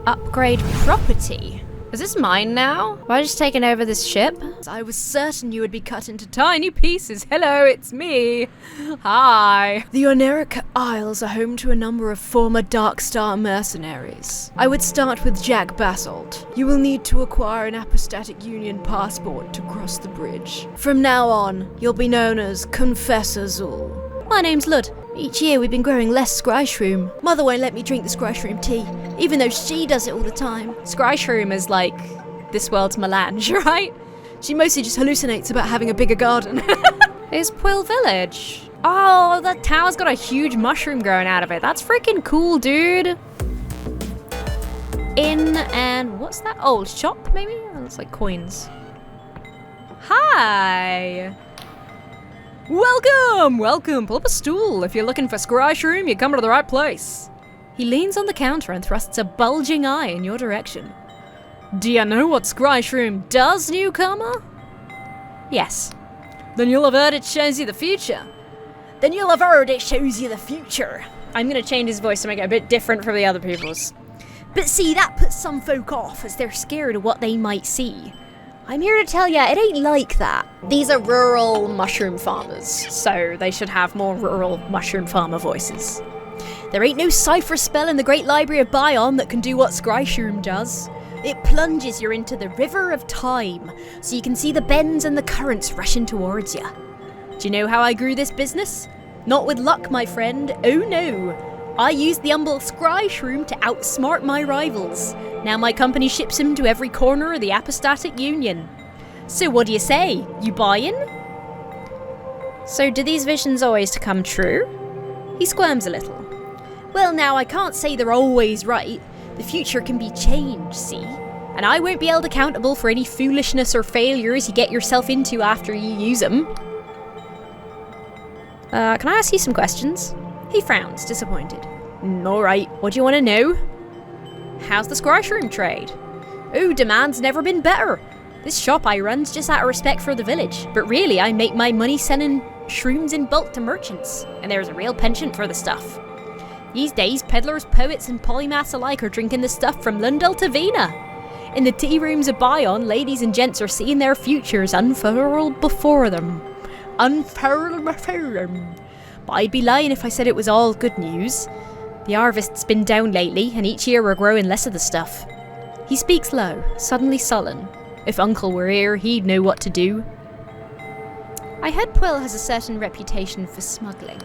Upgrade property. Is this mine now? Have I just taken over this ship? I was certain you would be cut into tiny pieces. Hello, it's me. Hi. The Oneric Isles are home to a number of former Dark Star mercenaries. I would start with Jack Basalt. You will need to acquire an Apostatic Union passport to cross the bridge. From now on, you'll be known as Confessor Zul. My name's Lud. Each year we've been growing less scry shroom. Mother won't let me drink the scry shroom tea, even though she does it all the time. Scry shroom is like this world's melange, right? She mostly just hallucinates about having a bigger garden. It's Pwyll Village. Oh, that tower's got a huge mushroom growing out of it. That's freaking cool, dude. In and what's that? Old shop, maybe? Oh, it's like coins. Hi. Welcome. Pull up a stool. If you're looking for scry shroom, you come to the right place. He leans on the counter and thrusts a bulging eye in your direction. Do you know what scry shroom does, newcomer? Yes. Then you'll have heard it shows you the future. I'm gonna change his voice to make it a bit different from the other people's. But see, that puts some folk off as they're scared of what they might see. I'm here to tell ya, it ain't like that. These are rural mushroom farmers, so they should have more rural mushroom farmer voices. There ain't no cipher spell in the Great Library of Bion that can do what scry shroom does. It plunges you into the river of time, so you can see the bends and the currents rushing towards you. Do you know how I grew this business? Not with luck, my friend. Oh no. I used the humble scry shroom to outsmart my rivals. Now my company ships him to every corner of the Apostatic Union. So what do you say? You buyin'? So do these visions always come true? He squirms a little. Well, now I can't say they're always right. The future can be changed, see? And I won't be held accountable for any foolishness or failures you get yourself into after you use them. Can I ask you some questions? He frowns, disappointed. Alright, what do you want to know? How's the scry shroom trade? Oh, demand's never been better. This shop I run's just out of respect for the village, but really I make my money selling shrooms in bulk to merchants, and there's a real penchant for the stuff. These days, peddlers, poets, and polymaths alike are drinking the stuff from Lundell to Vena. In the tea rooms of Bion, ladies and gents are seeing their futures unfurled before them. But I'd be lying if I said it was all good news. The harvest's been down lately, and each year we're growing less of the stuff. He speaks low, suddenly sullen. If Uncle were here, he'd know what to do. I heard Pwyll has a certain reputation for smuggling.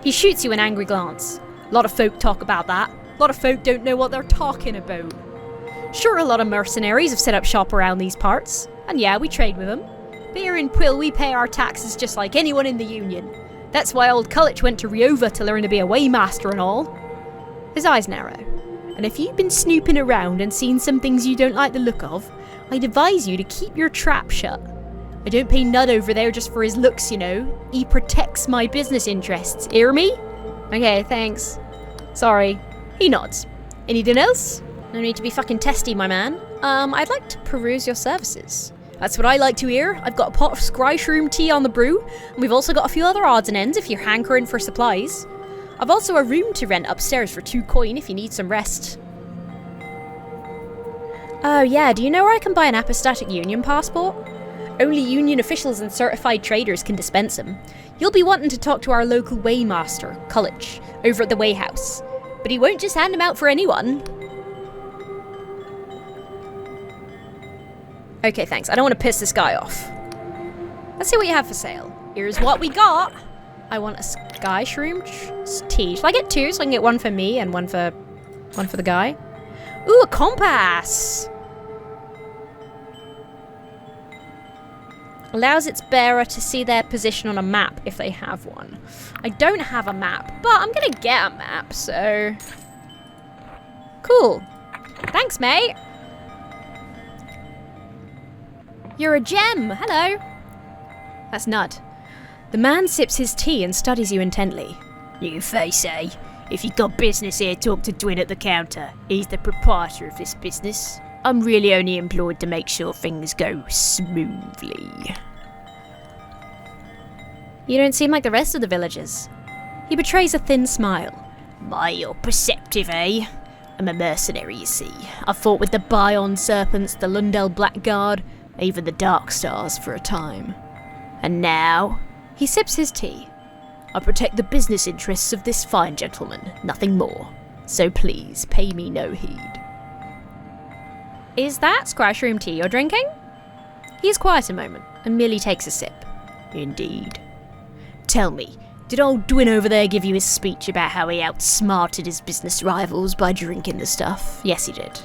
He shoots you an angry glance. A lot of folk talk about that. A lot of folk don't know what they're talking about. Sure, a lot of mercenaries have set up shop around these parts, and yeah, we trade with them. But here in Pwyll, we pay our taxes just like anyone in the Union. That's why old Culwych went to Riova to learn to be a waymaster and all. His eyes narrow. And if you've been snooping around and seen some things you don't like the look of, I'd advise you to keep your trap shut. I don't pay Nud over there just for his looks, you know. He protects my business interests, hear me? Okay, thanks. Sorry. He nods. Anything else? No need to be fucking testy, my man. I'd like to peruse your services. That's what I like to hear. I've got a pot of scry shroom tea on the brew, and we've also got a few other odds and ends if you're hankering for supplies. I've also a room to rent upstairs for 2 coin if you need some rest. Oh yeah, do you know where I can buy an Apostatic Union passport? Only Union officials and certified traders can dispense them. You'll be wanting to talk to our local waymaster, Culwych, over at the Wayhouse. But he won't just hand them out for anyone. Okay, thanks. I don't want to piss this guy off. Let's see what you have for sale. Here's what we got. I want a sky shroom tea. Shall I get 2 so I can get 1 for me and one for the guy? Ooh, a compass! Allows its bearer to see their position on a map if they have one. I don't have a map, but I'm gonna get a map, so... Cool. Thanks, mate. You're a gem. Hello. That's Nud. The man sips his tea and studies you intently. You face, eh? If you got business here, talk to Dwin at the counter. He's the proprietor of this business. I'm really only employed to make sure things go smoothly. You don't seem like the rest of the villagers. He betrays a thin smile. My, you're perceptive, eh? I'm a mercenary, you see. I fought with the Bion Serpents, the Lundell Blackguard, even the Dark Stars for a time. And now, he sips his tea. I protect the business interests of this fine gentleman, nothing more. So please, pay me no heed. Is that Scryshroom tea you're drinking? He's quiet a moment and merely takes a sip. Indeed. Tell me, did old Dwin over there give you his speech about how he outsmarted his business rivals by drinking the stuff? Yes, he did.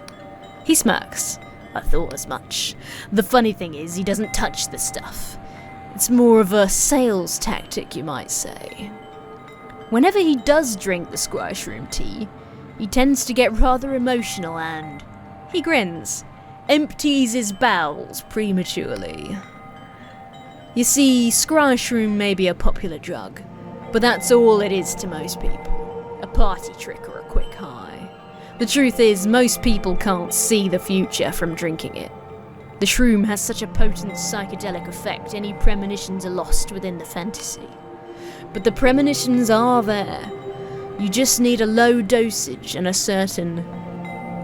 He smirks. I thought as much. The funny thing is, he doesn't touch the stuff. It's more of a sales tactic, you might say. Whenever he does drink the Scryshroom tea, he tends to get rather emotional and, He grins. empties his bowels prematurely. You see, Scryshroom may be a popular drug, but that's all it is to most people. A party trick or a quick high. The truth is, most people can't see the future from drinking it. The shroom has such a potent psychedelic effect, any premonitions are lost within the fantasy. But the premonitions are there. You just need a low dosage and a certain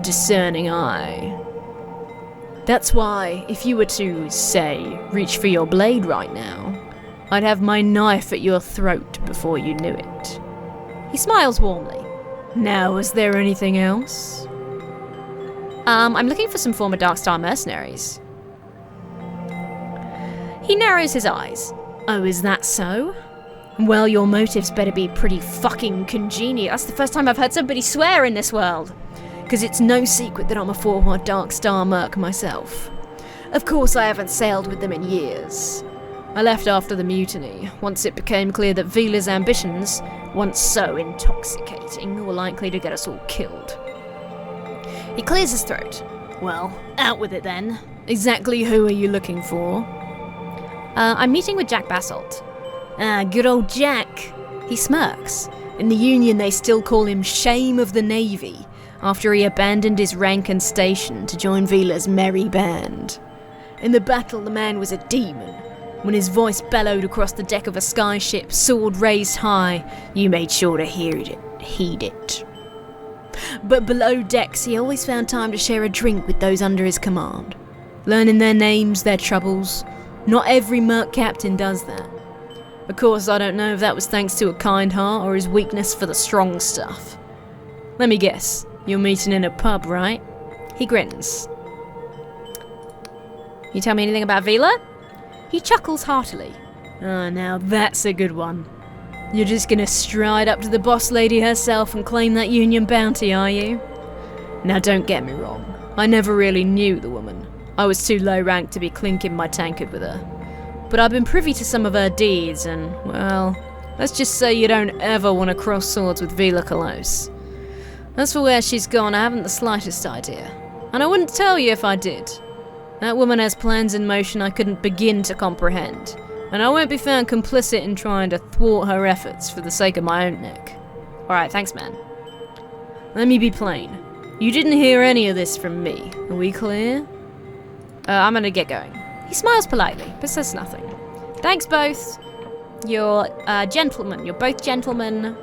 discerning eye. That's why, if you were to, say, reach for your blade right now, I'd have my knife at your throat before you knew it. He smiles warmly. Now, is there anything else? I'm looking for some former Darkstar mercenaries. He narrows his eyes. Oh, is that so? Well, your motives better be pretty fucking congenial. That's the first time I've heard somebody swear in this world. Because it's no secret that I'm a former Darkstar merc myself. Of course, I haven't sailed with them in years. I left after the mutiny, once it became clear that Vila's ambitions, once so intoxicating, were likely to get us all killed. He clears his throat. Well, out with it then. Exactly who are you looking for? I'm meeting with Jack Basalt. Ah, good old Jack. He smirks. In the Union they still call him Shame of the Navy, after he abandoned his rank and station to join Vila's merry band. In the battle the man was a demon. When his voice bellowed across the deck of a skyship, sword raised high, you made sure to heed it. But below decks he always found time to share a drink with those under his command. Learning their names, their troubles. Not every merc captain does that. Of course, I don't know if that was thanks to a kind heart or his weakness for the strong stuff. Let me guess, you're meeting in a pub, right? He grins. You tell me anything about Vila? He chuckles heartily. Ah, now that's a good one. You're just gonna stride up to the boss lady herself and claim that Union bounty, are you? Now don't get me wrong, I never really knew the woman. I was too low ranked to be clinking my tankard with her. But I've been privy to some of her deeds and, well, let's just say you don't ever want to cross swords with Vila Close. As for where she's gone, I haven't the slightest idea. And I wouldn't tell you if I did. That woman has plans in motion I couldn't begin to comprehend. And I won't be found complicit in trying to thwart her efforts for the sake of my own neck. Alright, thanks, man. Let me be plain. You didn't hear any of this from me. Are we clear? I'm gonna get going. He smiles politely, but says nothing. Thanks both. You're gentlemen. You're both gentlemen.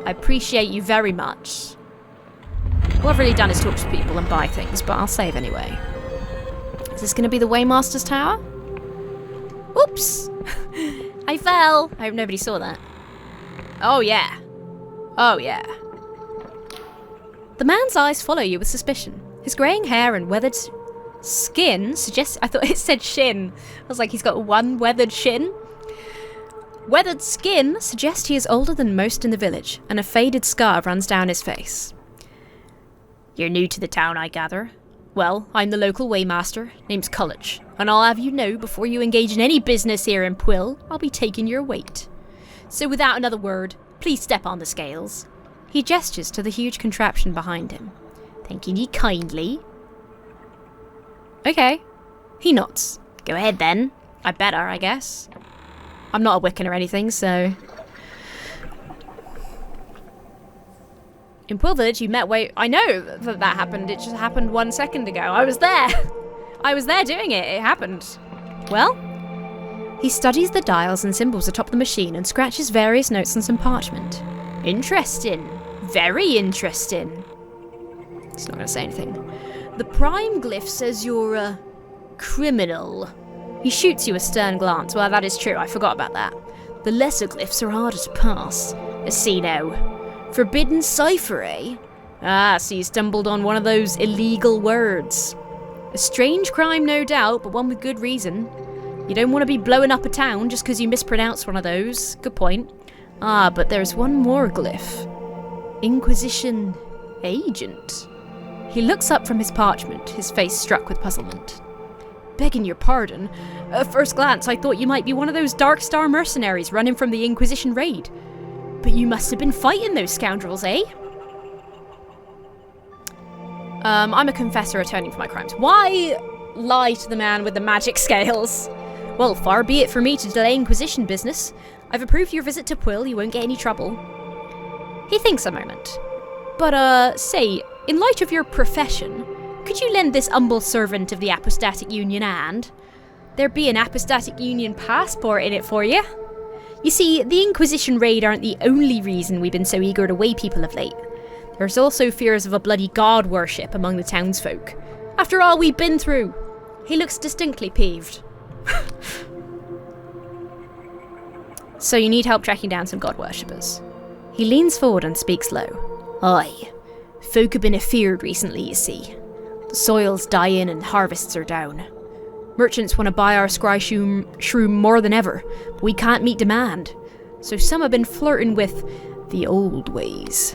I appreciate you very much. All I've really done is talk to people and buy things, but I'll save anyway. Is this gonna be the Waymaster's Tower? Oops! I fell! I hope nobody saw that. Oh yeah. Oh yeah. The man's eyes follow you with suspicion. His greying hair and weathered skin suggests... I thought it said shin. I was like, he's got one weathered shin. Weathered skin suggests he is older than most in the village, and a faded scar runs down his face. You're new to the town, I gather. Well, I'm the local waymaster, name's Culwych, and I'll have you know before you engage in any business here in Pwyll, I'll be taking your weight. So without another word, please step on the scales. He gestures to the huge contraption behind him. Thanking ye kindly. Okay. He nods. Go ahead then. I better, I guess. I'm not a Wiccan or anything, so... In Pwyll Village, you met I know that happened. It just happened 1 second ago. I was there. I was there doing it. It happened. Well? He studies the dials and symbols atop the machine and scratches various notes on some parchment. Interesting. Very interesting. He's not going to say anything. The prime glyph says you're a criminal. He shoots you a stern glance. Well, that is true. I forgot about that. The lesser glyphs are harder to pass. See now. Forbidden cipher, eh? Ah, so you stumbled on one of those illegal words. A strange crime, no doubt, but one with good reason. You don't want to be blowing up a town just because you mispronounced one of those. Good point. Ah, but there's one more glyph. Inquisition agent. He looks up from his parchment, his face struck with puzzlement. Begging your pardon, at first glance I thought you might be one of those Dark Star mercenaries running from the Inquisition raid. But you must have been fighting those scoundrels, eh? I'm a confessor atoning for my crimes. Why lie to the man with the magic scales? Well, far be it for me to delay Inquisition business. I've approved your visit to Pwyll, you won't get any trouble. He thinks a moment. But, say, in light of your profession, could you lend this humble servant of the Apostatic Union a hand? There'd be an Apostatic Union passport in it for you. You see, the Inquisition raid aren't the only reason we've been so eager to weigh people of late. There's also fears of a bloody god worship among the townsfolk. After all we've been through. He looks distinctly peeved. So you need help tracking down some god worshippers. He leans forward and speaks low. Aye. Folk have been afeared recently, you see. The soil's dying and harvests are down. Merchants want to buy our scry shroom more than ever, but we can't meet demand. So some have been flirting with the old ways.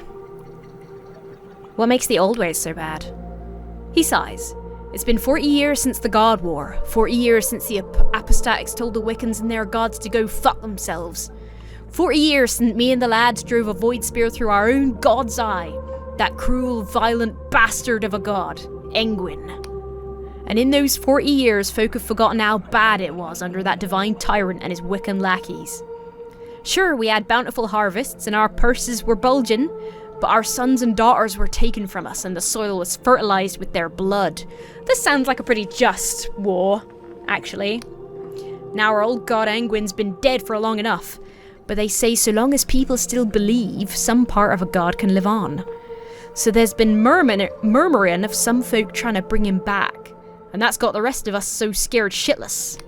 What makes the old ways so bad? He sighs. It's been 40 years since the God War. 40 years since the Apostatics told the Wiccans and their gods to go fuck themselves. 40 years since me and the lads drove a void spear through our own god's eye. That cruel, violent bastard of a god, Engwyn. And in those 40 years, folk have forgotten how bad it was under that divine tyrant and his Wiccan lackeys. Sure, we had bountiful harvests and our purses were bulging, but our sons and daughters were taken from us and the soil was fertilised with their blood. This sounds like a pretty just war, actually. Now our old god Engwyn's been dead for long enough, but they say so long as people still believe, some part of a god can live on. So there's been murmuring of some folk trying to bring him back, and that's got the rest of us so scared shitless.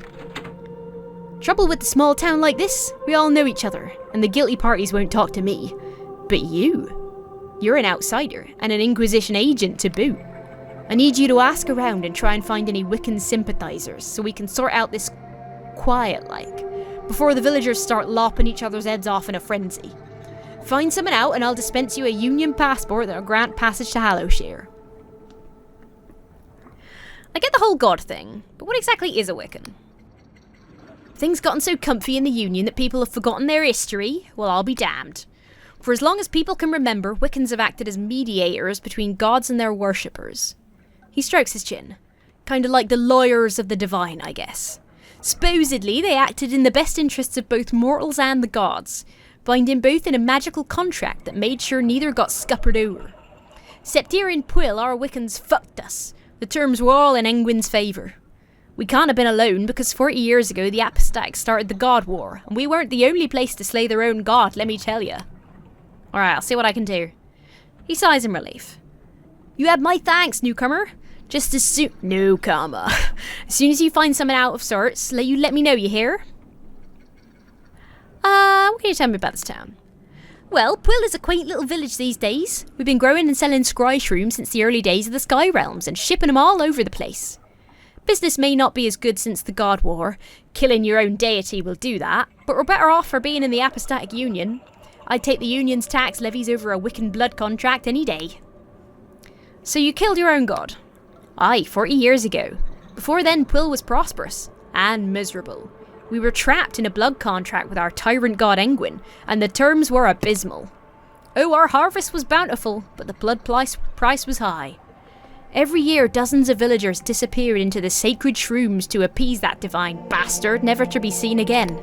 Trouble with a small town like this, we all know each other, and the guilty parties won't talk to me. But you're an outsider, and an Inquisition agent to boot. I need you to ask around and try and find any Wiccan sympathisers, so we can sort out this quiet-like, before the villagers start lopping each other's heads off in a frenzy. Find someone out and I'll dispense you a Union passport that'll grant passage to Hallowshire. I get the whole god thing, but what exactly is a Wiccan? Things gotten so comfy in the Union that people have forgotten their history? Well, I'll be damned. For as long as people can remember, Wiccans have acted as mediators between gods and their worshippers. He strokes his chin. Kinda like the lawyers of the divine, I guess. Supposedly, they acted in the best interests of both mortals and the gods, binding both in a magical contract that made sure neither got scuppered over. Except here in Pwyll, our Wiccans fucked us. The terms were all in Engwyn's favour. We can't have been alone because 40 years ago the Apostatics started the God War, and we weren't the only place to slay their own god, let me tell you. Alright, I'll see what I can do. He sighs in relief. You have my thanks, newcomer. Just as soon... Newcomer. As soon as you find someone out of sorts, let me know, you hear? What can you tell me about this town? Well, Pwyll is a quaint little village these days. We've been growing and selling scry shrooms since the early days of the Sky Realms and shipping them all over the place. Business may not be as good since the God War. Killing your own deity will do that, but we're better off for being in the Apostatic Union. I'd take the Union's tax levies over a Wiccan blood contract any day. So you killed your own god? Aye, 40 years ago. Before then, Pwyll was prosperous and miserable. We were trapped in a blood contract with our tyrant god Engwyn, and the terms were abysmal. Oh, our harvest was bountiful, but the blood price was high. Every year, dozens of villagers disappeared into the sacred shrooms to appease that divine bastard, never to be seen again.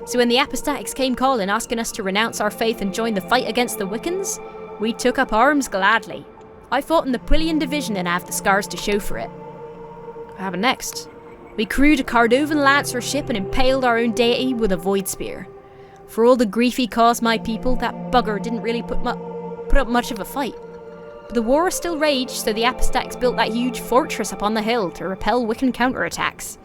So when the Apostatics came calling, asking us to renounce our faith and join the fight against the Wiccans, we took up arms gladly. I fought in the Pwyllian division and have the scars to show for it. What happened next? We crewed a Cardovan lancer ship and impaled our own deity with a void spear. For all the grief he caused my people, that bugger didn't really put up much of a fight. But the war still raged, so the Apostats built that huge fortress up on the hill to repel Wiccan counterattacks.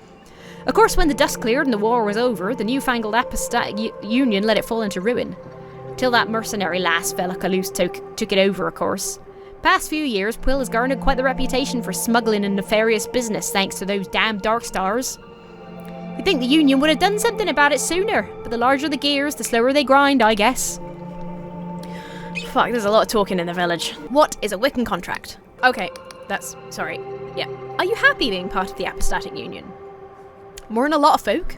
Of course, when the dust cleared and the war was over, the newfangled Apostat Union let it fall into ruin. Till that mercenary lass fella Caloose took it over, of course. Past few years, Pwyll has garnered quite the reputation for smuggling and nefarious business thanks to those damn Dark Stars. You'd think the Union would have done something about it sooner, but the larger the gears, the slower they grind, I guess. Fuck, there's a lot of talking in the village. What is a Wiccan contract? Okay, sorry. Yeah. Are you happy being part of the Apostatic Union? More than a lot of folk.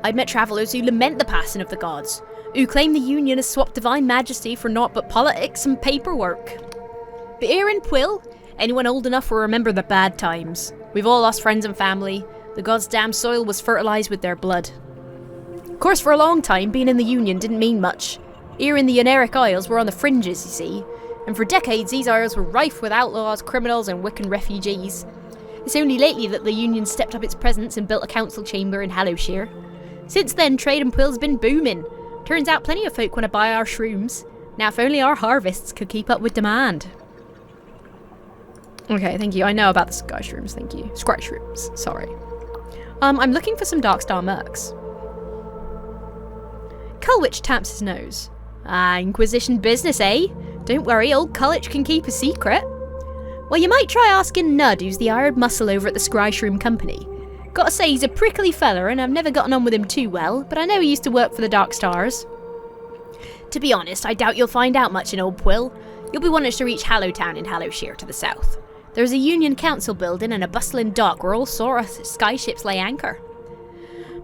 I've met travellers who lament the passing of the gods, who claim the Union has swapped divine majesty for naught but politics and paperwork. But here in Pwyll, anyone old enough will remember the bad times. We've all lost friends and family. The gods' damn soil was fertilised with their blood. Of course, for a long time, being in the Union didn't mean much. Here in the Uneric Isles, we're on the fringes, you see. And for decades, these isles were rife with outlaws, criminals and Wiccan refugees. It's only lately that the Union stepped up its presence and built a council chamber in Hallowshire. Since then, trade in Pwyll's been booming. Turns out plenty of folk want to buy our shrooms. Now, if only our harvests could keep up with demand. Okay, thank you. I know about the sky shrooms, thank you. Scry shrooms, sorry. I'm looking for some Darkstar mercs. Culwych taps his nose. Ah, Inquisition business, eh? Don't worry, old Culwych can keep a secret. Well, you might try asking Nud, who's the hired muscle over at the Scry Shroom Company. Gotta say, he's a prickly fella, and I've never gotten on with him too well, but I know he used to work for the Dark Stars. To be honest, I doubt you'll find out much in Old Pwyll. You'll be wanting to reach Hallowtown in Hallowshire to the south. There's a Union Council building and a bustling dock where all sort of skyships lay anchor.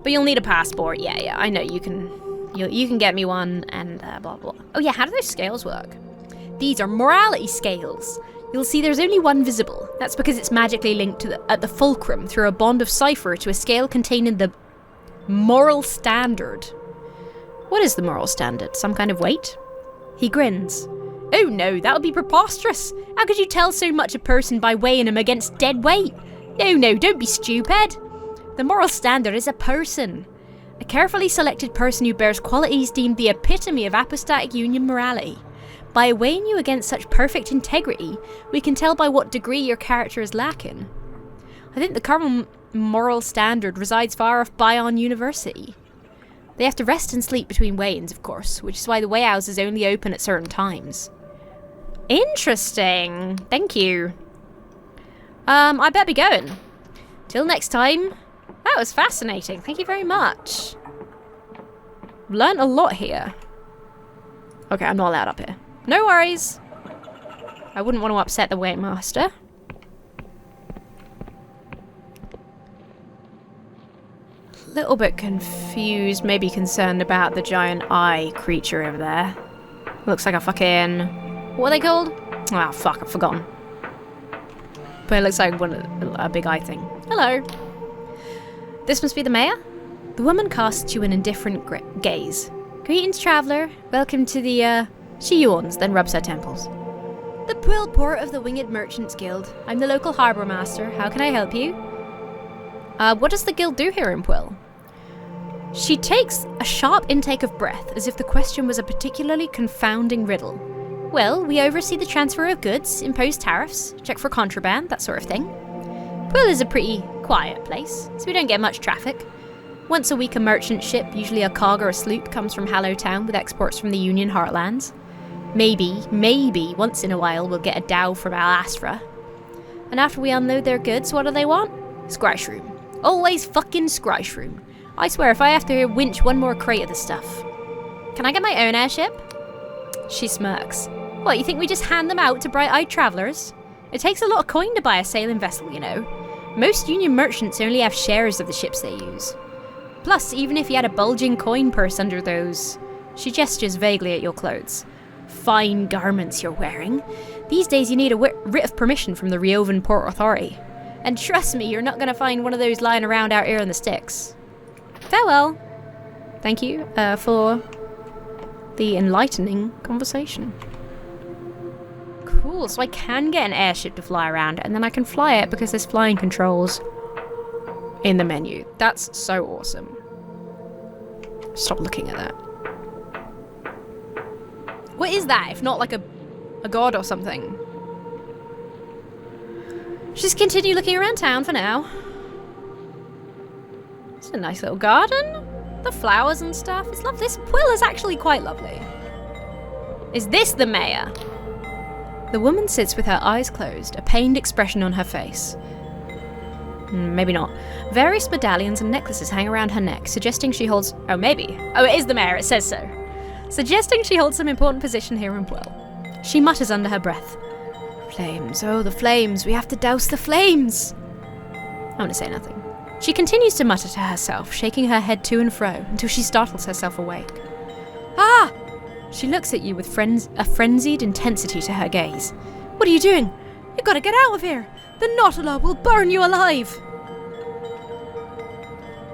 But you'll need a passport, yeah, I know, you can get me one, and blah blah. Oh yeah, how do those scales work? These are morality scales. You'll see there's only one visible. That's because it's magically linked to at the fulcrum through a bond of cipher to a scale containing the moral standard. What is the moral standard? Some kind of weight? He grins. Oh no, that would be preposterous. How could you tell so much a person by weighing him against dead weight? No, don't be stupid. The moral standard is a person. A carefully selected person who bears qualities deemed the epitome of Apostatic Union morality. By weighing you against such perfect integrity, we can tell by what degree your character is lacking. I think the current moral standard resides far off Bion University. They have to rest and sleep between weigh-ins, of course, which is why the weigh-house is only open at certain times. Interesting. Thank you. I better be going. Till next time. That was fascinating. Thank you very much. Learned a lot here. Okay, I'm not allowed up here. No worries. I wouldn't want to upset the Waitmaster. Little bit confused, maybe concerned about the giant eye creature over there. Looks like a fucking... what are they called? Oh, fuck, I've forgotten. But it looks like a big eye thing. Hello. This must be the mayor? The woman casts you an indifferent gaze. Greetings, traveller. Welcome to the, She yawns, then rubs her temples. The Pwyll port of the Winged Merchants Guild. I'm the local harbour master. How can I help you? What does the guild do here in Pwyll? She takes a sharp intake of breath, as if the question was a particularly confounding riddle. Well, we oversee the transfer of goods, impose tariffs, check for contraband, that sort of thing. Pwyll is a pretty quiet place, so we don't get much traffic. Once a week a merchant ship, usually a cog or a sloop, comes from Hallowtown with exports from the Union Heartlands. Maybe, once in a while we'll get a dow from Al Astra. And after we unload their goods, what do they want? Scry Shroom. Always fucking Scry Shroom. I swear, if I have to winch one more crate of the stuff. Can I get my own airship? She smirks. What, you think we just hand them out to bright-eyed travellers? It takes a lot of coin to buy a sailing vessel, you know. Most Union merchants only have shares of the ships they use. Plus, even if you had a bulging coin purse under those... She gestures vaguely at your clothes. Fine garments you're wearing. These days you need a writ of permission from the Riovan Port Authority. And trust me, you're not going to find one of those lying around out here in the sticks. Farewell. Thank you for the enlightening conversation. Cool, so I can get an airship to fly around, and then I can fly it because there's flying controls in the menu. That's so awesome. Stop looking at that. What is that, if not like a god or something? Just continue looking around town for now. It's a nice little garden. The flowers and stuff. It's lovely. This Pwyll is actually quite lovely. Is this the mayor? The woman sits with her eyes closed, a pained expression on her face. Maybe not. Various medallions and necklaces hang around her neck, suggesting she holds... Oh, maybe. Oh, it is the mayor. It says so. Suggesting she holds some important position here in Pwyll. She mutters under her breath. Flames, oh the flames, we have to douse the flames. I want to say nothing. She continues to mutter to herself, shaking her head to and fro, until she startles herself awake. Ah! She looks at you with a frenzied intensity to her gaze. What are you doing? You gotta get out of here! The Nautilob will burn you alive!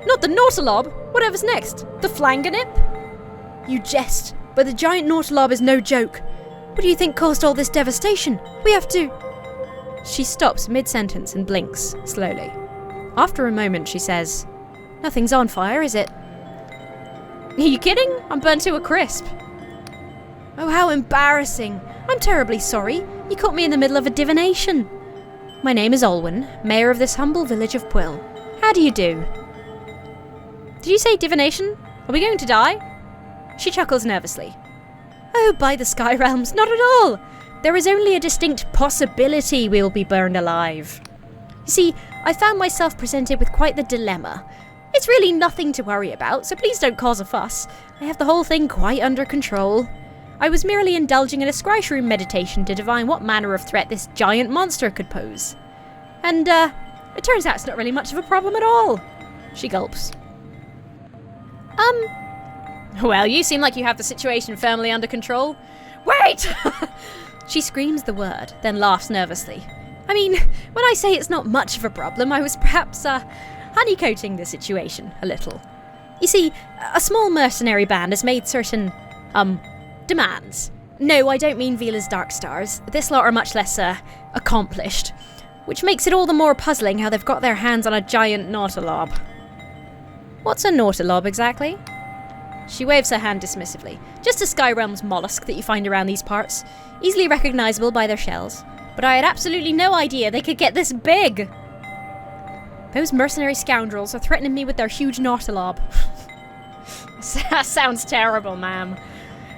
Not the Nautilob! Whatever's next? The Flanganip? You jest, but the giant Nautilob is no joke. What do you think caused all this devastation? We have to... She stops mid-sentence and blinks, slowly. After a moment, she says, Nothing's on fire, is it? Are you kidding? I'm burnt to a crisp. Oh, how embarrassing. I'm terribly sorry. You caught me in the middle of a divination. My name is Olwyn, mayor of this humble village of Pwyll. How do you do? Did you say divination? Are we going to die? She chuckles nervously. Oh, by the Sky Realms, not at all! There is only a distinct possibility we will be burned alive. You see, I found myself presented with quite the dilemma. It's really nothing to worry about, so please don't cause a fuss. I have the whole thing quite under control. I was merely indulging in a Shroom meditation to divine what manner of threat this giant monster could pose. And, it turns out it's not really much of a problem at all. She gulps. Well, you seem like you have the situation firmly under control. Wait! She screams the word, then laughs nervously. I mean, when I say it's not much of a problem, I was perhaps, honeycoating the situation a little. You see, a small mercenary band has made certain, demands. No, I don't mean Vila's Dark Stars. This lot are much less, accomplished. Which makes it all the more puzzling how they've got their hands on a giant Nautilob. What's a Nautilob exactly? She waves her hand dismissively. Just a Sky Realms mollusk that you find around these parts. Easily recognisable by their shells. But I had absolutely no idea they could get this big! Those mercenary scoundrels are threatening me with their huge Nautilob. That sounds terrible, ma'am.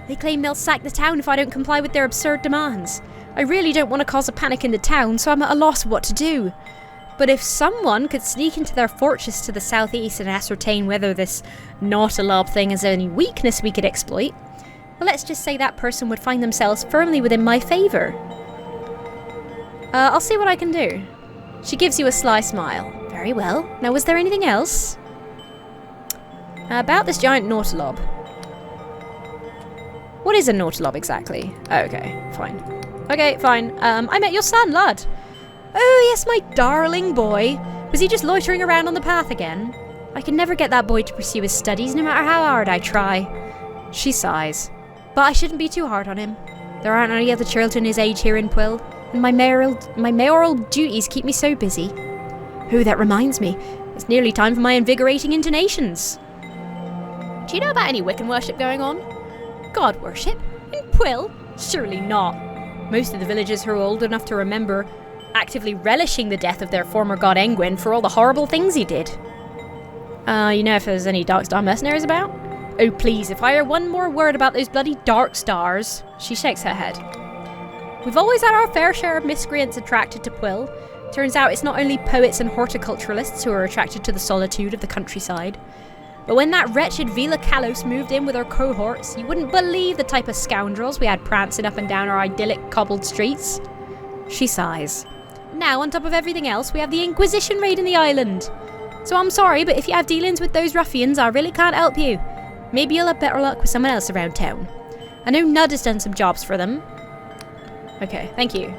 They claim they'll sack the town if I don't comply with their absurd demands. I really don't want to cause a panic in the town, so I'm at a loss what to do. But if someone could sneak into their fortress to the southeast and ascertain whether this Nautilob thing has any weakness we could exploit, well, let's just say that person would find themselves firmly within my favour. I'll see what I can do. She gives you a sly smile. Very well. Now, was there anything else? About this giant Nautilob. What is a Nautilob exactly? Oh, okay, fine. Okay, fine. I met your son, lad. Oh, yes, my darling boy. Was he just loitering around on the path again? I can never get that boy to pursue his studies, no matter how hard I try. She sighs. But I shouldn't be too hard on him. There aren't any other children his age here in Pwyll, and my mayoral duties keep me so busy. Oh, that reminds me. It's nearly time for my invigorating intonations. Do you know about any Wiccan worship going on? God worship? In Pwyll? Surely not. Most of the villagers who are old enough to remember actively relishing the death of their former god Engwyn for all the horrible things he did. You know if there's any Darkstar mercenaries about? Oh please, if I hear one more word about those bloody Darkstars... She shakes her head. We've always had our fair share of miscreants attracted to Pwyll. Turns out it's not only poets and horticulturalists who are attracted to the solitude of the countryside. But when that wretched Vila Kalos moved in with her cohorts, you wouldn't believe the type of scoundrels we had prancing up and down our idyllic cobbled streets. She sighs. Now, on top of everything else, we have the Inquisition raid in the island. So I'm sorry, but if you have dealings with those ruffians, I really can't help you. Maybe you'll have better luck with someone else around town. I know Nud has done some jobs for them. Okay, thank you.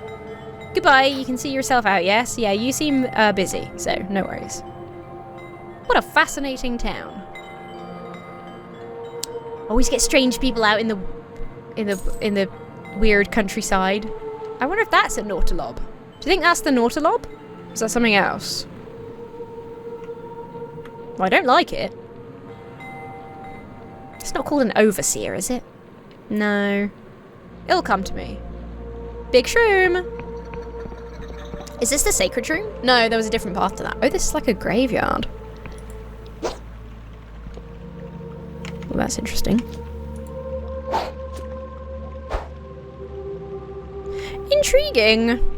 Goodbye, you can see yourself out, yes? Yeah, you seem busy, so no worries. What a fascinating town. Always get strange people out in the weird countryside. I wonder if that's a Nautilob. Do you think that's the Nautilob? Is that something else? Well, I don't like it. It's not called an overseer, is it? No. It'll come to me. Big Shroom! Is this the sacred room? No, there was a different path to that. Oh, this is like a graveyard. Well, that's interesting. Intriguing.